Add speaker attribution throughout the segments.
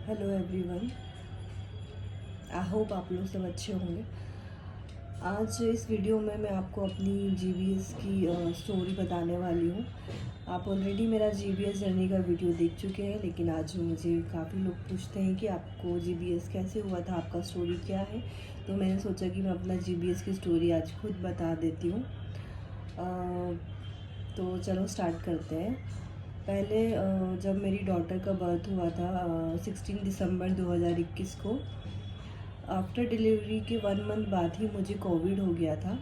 Speaker 1: Hello everyone. I hope आप लोग सब अच्छे होंगे। आज इस वीडियो में मैं आपको अपनी जीबीएस की स्टोरी बताने वाली हूँ। आप ऑलरेडी मेरा जीबीएस जर्नी का वीडियो देख चुके हैं, लेकिन आज मुझे काफ़ी लोग पूछते हैं कि आपको जीबीएस कैसे हुआ था, आपका स्टोरी क्या है। तो मैंने सोचा कि मैं अपना जीबीएस की स्टोरी आज खुद बता देती हूँ। तो चलो स्टार्ट करते हैं। पहले जब मेरी डॉटर का बर्थ हुआ था 16 दिसंबर 2021 को, आफ्टर डिलीवरी के 1 मंथ बाद ही मुझे कोविड हो गया था।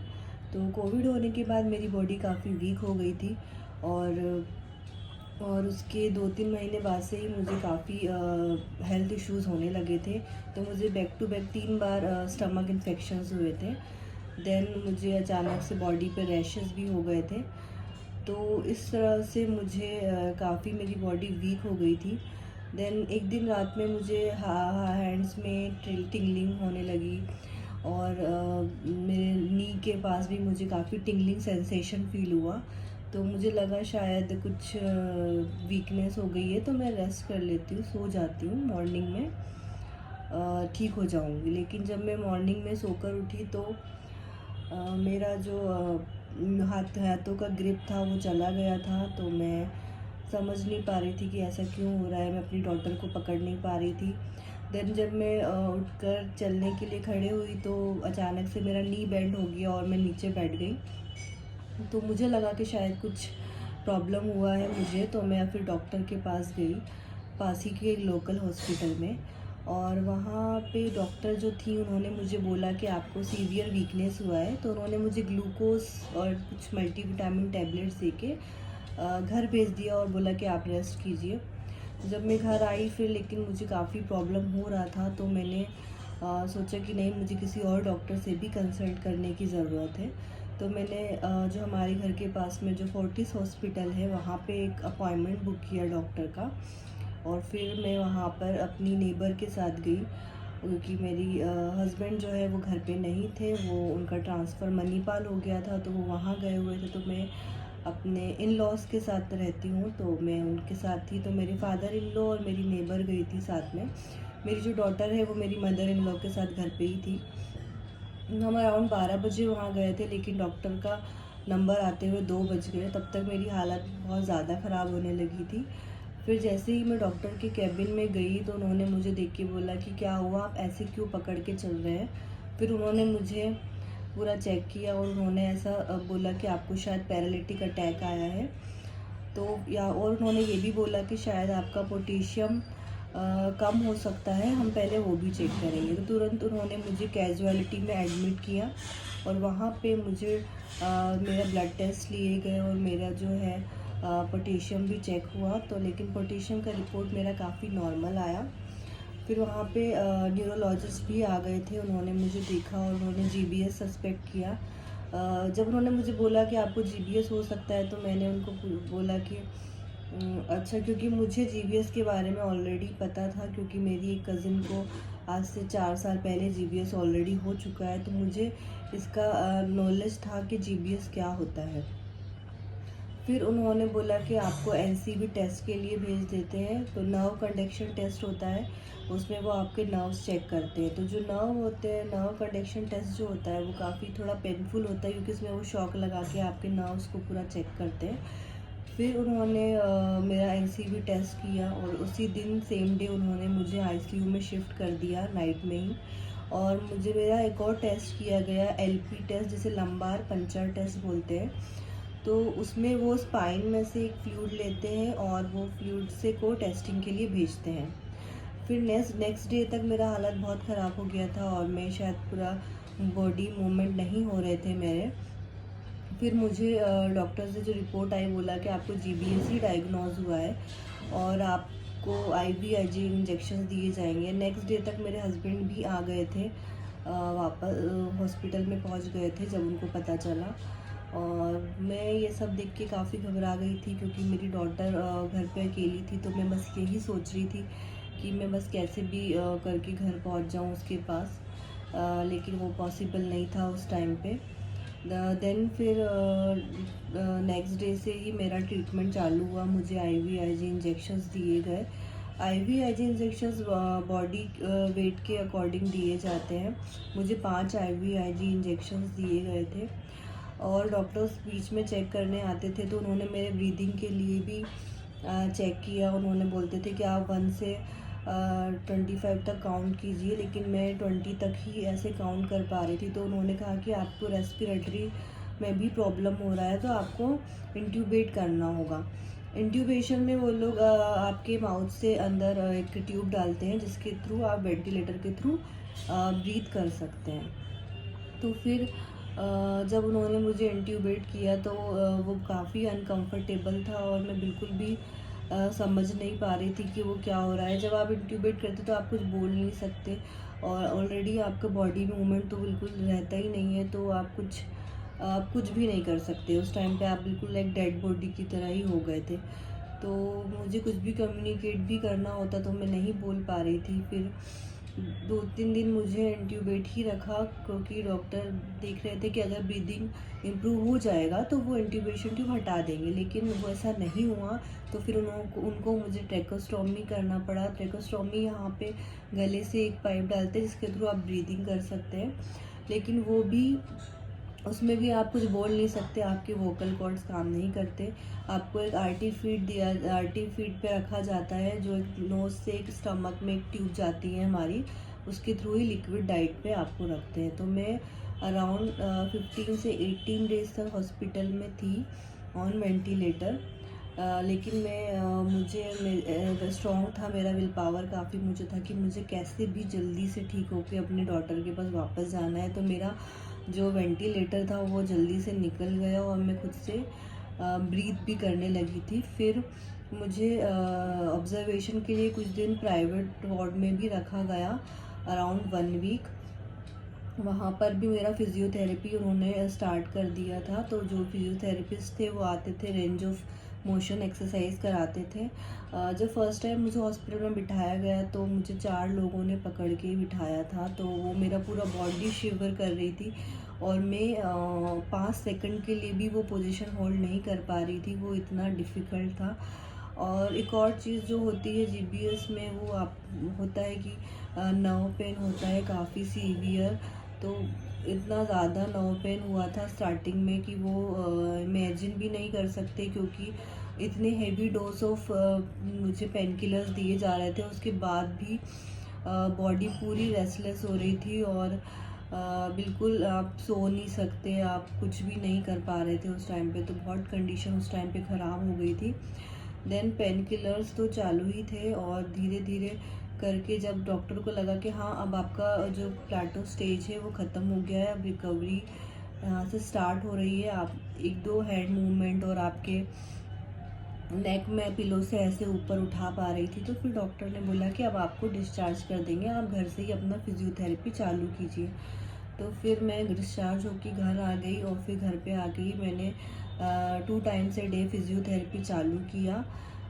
Speaker 1: तो कोविड होने के बाद मेरी बॉडी काफ़ी वीक हो गई थी और उसके 2-3 महीने बाद से ही मुझे काफ़ी हेल्थ इश्यूज़ होने लगे थे। तो मुझे बैक टू बैक 3 बार स्टमक इन्फेक्शंस हुए थे। देन मुझे अचानक से बॉडी पे रैशेस भी हो गए थे। तो इस तरह से मुझे काफ़ी मेरी बॉडी वीक हो गई थी। देन एक दिन रात में मुझे हैंड्स में टिंगलिंग होने लगी और मेरे नी के पास भी मुझे काफ़ी टिंगलिंग सेंसेशन फील हुआ। तो मुझे लगा शायद कुछ वीकनेस हो गई है, तो मैं रेस्ट कर लेती हूँ, सो जाती हूँ, मॉर्निंग में ठीक हो जाऊँगी। लेकिन जब मैं मॉर्निंग में सोकर उठी तो मेरा जो हाथों का ग्रिप था वो चला गया था। तो मैं समझ नहीं पा रही थी कि ऐसा क्यों हो रहा है, मैं अपनी डॉटर को पकड़ नहीं पा रही थी। देन जब मैं उठकर चलने के लिए खड़े हुई तो अचानक से मेरा नी बेंड हो गया और मैं नीचे बैठ गई। तो मुझे लगा कि शायद कुछ प्रॉब्लम हुआ है मुझे। तो मैं फिर डॉक्टर के पास गई, पास ही के लोकल हॉस्पिटल में। और वहाँ पे डॉक्टर जो थी उन्होंने मुझे बोला कि आपको सीवियर वीकनेस हुआ है। तो उन्होंने मुझे ग्लूकोज और कुछ मल्टीविटामिन टैबलेट्स दे के घर भेज दिया और बोला कि आप रेस्ट कीजिए। जब मैं घर आई फिर, लेकिन मुझे काफ़ी प्रॉब्लम हो रहा था, तो मैंने सोचा कि नहीं, मुझे किसी और डॉक्टर से भी कंसल्ट करने की ज़रूरत है। तो मैंने जो हमारे घर के पास में जो फोर्टिस हॉस्पिटल है वहाँ पे एक अपॉइंटमेंट बुक किया डॉक्टर का। और फिर मैं वहाँ पर अपनी नेबर के साथ गई, क्योंकि मेरी हस्बैंड जो है वो घर पे नहीं थे, वो उनका ट्रांसफ़र मनीपाल हो गया था, तो वो वहाँ गए हुए थे। तो मैं अपने इन लॉज़ के साथ रहती हूँ, तो मैं उनके साथ थी। तो मेरे फादर इन लॉ और मेरी नेबर गई थी साथ में। मेरी जो डॉटर है वो मेरी मदर इन लॉ के साथ घर पे ही थी। हम अराउंड 12 बजे वहाँ गए थे, लेकिन डॉक्टर का नंबर आते हुए 2 बज गए। तब तक मेरी हालत बहुत ज़्यादा ख़राब होने लगी थी। फिर जैसे ही मैं डॉक्टर के केबिन में गई तो उन्होंने मुझे देख के बोला कि क्या हुआ, आप ऐसे क्यों पकड़ के चल रहे हैं। फिर उन्होंने मुझे पूरा चेक किया और उन्होंने ऐसा बोला कि आपको शायद पैरालिटिक अटैक आया है। तो और उन्होंने ये भी बोला कि शायद आपका पोटेशियम कम हो सकता है, हम पहले वो भी चेक करेंगे। तो तुरंत उन्होंने मुझे कैजुअलिटी में एडमिट किया और वहाँ पे मुझे मेरा ब्लड टेस्ट लिए गए और मेरा जो है पोटेशियम भी चेक हुआ। तो लेकिन पोटेशियम का रिपोर्ट मेरा काफ़ी नॉर्मल आया। फिर वहाँ पे न्यूरोलॉजिस्ट भी आ गए थे, उन्होंने मुझे देखा और उन्होंने जीबीएस सस्पेक्ट किया। जब उन्होंने मुझे बोला कि आपको जीबीएस हो सकता है, तो मैंने उनको बोला कि अच्छा, क्योंकि मुझे जीबीएस के बारे में ऑलरेडी पता था, क्योंकि मेरी एक कज़िन को आज से 4 साल पहले जीबीएस ऑलरेडी हो चुका है। तो मुझे इसका नॉलेज था कि जीबीएस क्या होता है। फिर उन्होंने बोला कि आपको एनसीबी टेस्ट के लिए भेज देते हैं। तो नर्व कंडक्शन टेस्ट होता है, उसमें वो आपके नर्व्स चेक करते हैं। तो जो नर्व होते हैं, नर्व कंडक्शन टेस्ट जो होता है वो काफ़ी थोड़ा पेनफुल होता है, क्योंकि इसमें वो शॉक लगा के आपके नर्व्स को पूरा चेक करते हैं। फिर उन्होंने मेरा एनसीबी टेस्ट किया और उसी दिन सेम डे उन्होंने मुझे आईसीयू में शिफ्ट कर दिया नाइट में ही। और मुझे मेरा एक और टेस्ट किया गया, एलपी टेस्ट, जिसे लंबार पंचर टेस्ट बोलते हैं। तो उसमें वो स्पाइन में से एक फ्लूइड लेते हैं और वो फ्लूइड से को टेस्टिंग के लिए भेजते हैं। फिर नेक्स्ट डे तक मेरा हालत बहुत ख़राब हो गया था और मैं शायद पूरा बॉडी मूवमेंट नहीं हो रहे थे मेरे। फिर मुझे डॉक्टर से जो रिपोर्ट आई, बोला कि आपको जीबीएस ही डायग्नोज हुआ है और आपको आईवीआईजी इंजेक्शन दिए जाएंगे। नेक्स्ट डे तक मेरे हस्बैंड भी आ गए थे, वापस हॉस्पिटल में पहुंच गए थे जब उनको पता चला। और मैं ये सब देख के काफ़ी घबरा गई थी, क्योंकि मेरी डॉटर घर पे अकेली थी। तो मैं बस यही सोच रही थी कि मैं बस कैसे भी करके घर पहुंच जाऊं उसके पास। लेकिन वो पॉसिबल नहीं था उस टाइम पे। देन फिर नेक्स्ट डे से ही मेरा ट्रीटमेंट चालू हुआ, मुझे आईवीआईजी इंजेक्शंस दिए गए। IVIG इंजेक्शंस बॉडी वेट के अकॉर्डिंग दिए जाते हैं। मुझे 5 IVIG इंजेक्शंस दिए गए थे और डॉक्टर्स बीच में चेक करने आते थे तो उन्होंने मेरे ब्रीदिंग के लिए भी चेक किया। उन्होंने बोलते थे कि आप 1 से 25 तक काउंट कीजिए, लेकिन मैं 20 तक ही ऐसे काउंट कर पा रही थी। तो उन्होंने कहा कि आपको रेस्पिरेटरी में भी प्रॉब्लम हो रहा है, तो आपको इंट्यूबेट करना होगा। इंट्यूबेशन में वो लोग आपके माउथ से अंदर एक ट्यूब डालते हैं जिसके थ्रू आप वेंटिलेटर के थ्रू ब्रीथ कर सकते हैं। तो फिर जब उन्होंने मुझे इंट्यूबेट किया तो वो काफ़ी अनकंफर्टेबल था और मैं बिल्कुल भी समझ नहीं पा रही थी कि वो क्या हो रहा है। जब आप इंट्यूबेट करते तो आप कुछ बोल नहीं सकते और ऑलरेडी आपका बॉडी मूवमेंट तो बिल्कुल रहता ही नहीं है, तो आप कुछ भी नहीं कर सकते। उस टाइम पे आप बिल्कुल एक डेड बॉडी की तरह ही हो गए थे। तो मुझे कुछ भी कम्युनिकेट भी करना होता तो मैं नहीं बोल पा रही थी। फिर 2-3 दिन मुझे इंट्यूबेट ही रखा क्योंकि डॉक्टर देख रहे थे कि अगर ब्रीदिंग इम्प्रूव हो जाएगा तो वो इंट्यूबेशन ट्यूब हटा देंगे, लेकिन वो ऐसा नहीं हुआ। तो फिर उनको मुझे ट्रैकोस्टोमी करना पड़ा। ट्रैकोस्टोमी यहाँ पे गले से एक पाइप डालते हैं जिसके थ्रू आप ब्रीदिंग कर सकते हैं, लेकिन वो भी उसमें भी आप कुछ बोल नहीं सकते, आपके वोकल कॉर्ड्स काम नहीं करते। आपको एक आरटी फीड पे रखा जाता है जो एक नोज से एक स्टमक में एक ट्यूब जाती है हमारी, उसके थ्रू ही लिक्विड डाइट पे आपको रखते हैं। तो मैं अराउंड 15 से 18 डेज तक हॉस्पिटल में थी ऑन वेंटिलेटर। लेकिन मुझे स्ट्रॉन्ग था, मेरा विल पावर काफ़ी मुझे था कि मुझे कैसे भी जल्दी से ठीक होकर अपने डॉटर के पास वापस जाना है। तो मेरा जो वेंटिलेटर था वो जल्दी से निकल गया और मैं खुद से ब्रीथ भी करने लगी थी। फिर मुझे ऑब्जर्वेशन के लिए कुछ दिन प्राइवेट वार्ड में भी रखा गया अराउंड 1 वीक। वहाँ पर भी मेरा फिजियोथेरेपी उन्होंने स्टार्ट कर दिया था। तो जो फिजियोथेरेपिस्ट थे वो आते थे, रेंज ऑफ मोशन एक्सरसाइज कराते थे। जब फर्स्ट टाइम मुझे हॉस्पिटल में बिठाया गया तो मुझे 4 लोगों ने पकड़ के बिठाया था। तो वो मेरा पूरा बॉडी शिवर कर रही थी और मैं 5 सेकंड के लिए भी वो पोजीशन होल्ड नहीं कर पा रही थी, वो इतना डिफ़िकल्ट था। और एक और चीज़ जो होती है GBS में वो होता है कि नर्व पेन होता है काफ़ी सीवियर। तो इतना ज़्यादा नर्व पेन हुआ था स्टार्टिंग में कि वो इमेजिन भी नहीं कर सकते, क्योंकि इतने हेवी डोज ऑफ मुझे पेन किलर्स दिए जा रहे थे। उसके बाद भी बॉडी पूरी रेस्टलेस हो रही थी और बिल्कुल आप सो नहीं सकते, आप कुछ भी नहीं कर पा रहे थे उस टाइम पे। तो बहुत कंडीशन उस टाइम पे ख़राब हो गई थी। देन पेन किलर्स तो चालू ही थे और धीरे धीरे करके जब डॉक्टर को लगा कि हाँ अब आपका जो प्लेटो स्टेज है वो ख़त्म हो गया है, अब रिकवरी यहाँ से स्टार्ट हो रही है, आप 1-2 हैंड मूवमेंट और आपके नेक में पिलो से ऐसे ऊपर उठा पा रही थी, तो फिर डॉक्टर ने बोला कि अब आपको डिस्चार्ज कर देंगे, आप घर से ही अपना फिजियोथेरेपी चालू कीजिए। तो फिर मैं डिस्चार्ज होकर घर आ गई और फिर घर पे आ गई मैंने 2 टाइम्स ए डे फिजियोथेरेपी चालू किया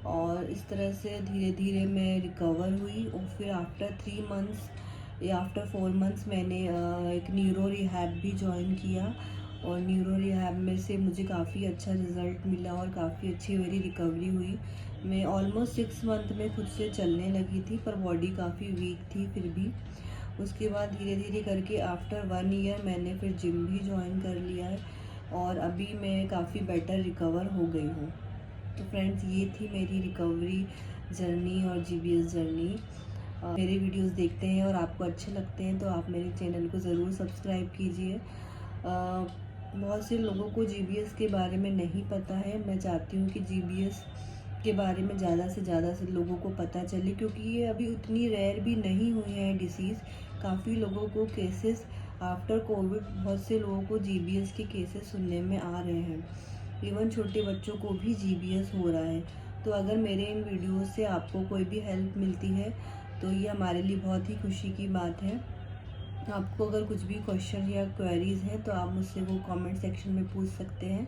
Speaker 1: और इस तरह से धीरे धीरे मैं रिकवर हुई। और फिर आफ्टर 3 मंथ्स या आफ्टर 4 मंथ्स मैंने एक न्यूरो रिहैब भी ज्वाइन किया और न्यूरो रिहैब में से मुझे काफ़ी अच्छा रिज़ल्ट मिला और काफ़ी अच्छी मेरी रिकवरी हुई। मैं ऑलमोस्ट 6 मंथ में खुद से चलने लगी थी, पर बॉडी काफ़ी वीक थी फिर भी। उसके बाद धीरे धीरे करके आफ्टर 1 ईयर मैंने फिर जिम भी ज्वाइन कर लिया है और अभी मैं काफ़ी बेटर रिकवर हो गई हूँ। तो फ्रेंड्स, ये थी मेरी रिकवरी जर्नी और GBS जर्नी। मेरे वीडियोस देखते हैं और आपको अच्छे लगते हैं तो आप मेरे चैनल को ज़रूर सब्सक्राइब कीजिए। बहुत से लोगों को GBS के बारे में नहीं पता है। मैं चाहती हूँ कि GBS के बारे में ज़्यादा से ज़्यादा से लोगों को पता चले, क्योंकि ये अभी उतनी रेयर भी नहीं हुई है डिसीज़। काफ़ी लोगों को केसेस आफ्टर कोविड, बहुत से लोगों को GBS के केसेस सुनने में आ रहे हैं। इवन छोटे बच्चों को भी GBS हो रहा है। तो अगर मेरे इन वीडियोस से आपको कोई भी हेल्प मिलती है तो ये हमारे लिए बहुत ही खुशी की बात है। आपको अगर कुछ भी क्वेश्चन या क्वेरीज़ हैं तो आप मुझसे वो कमेंट सेक्शन में पूछ सकते हैं।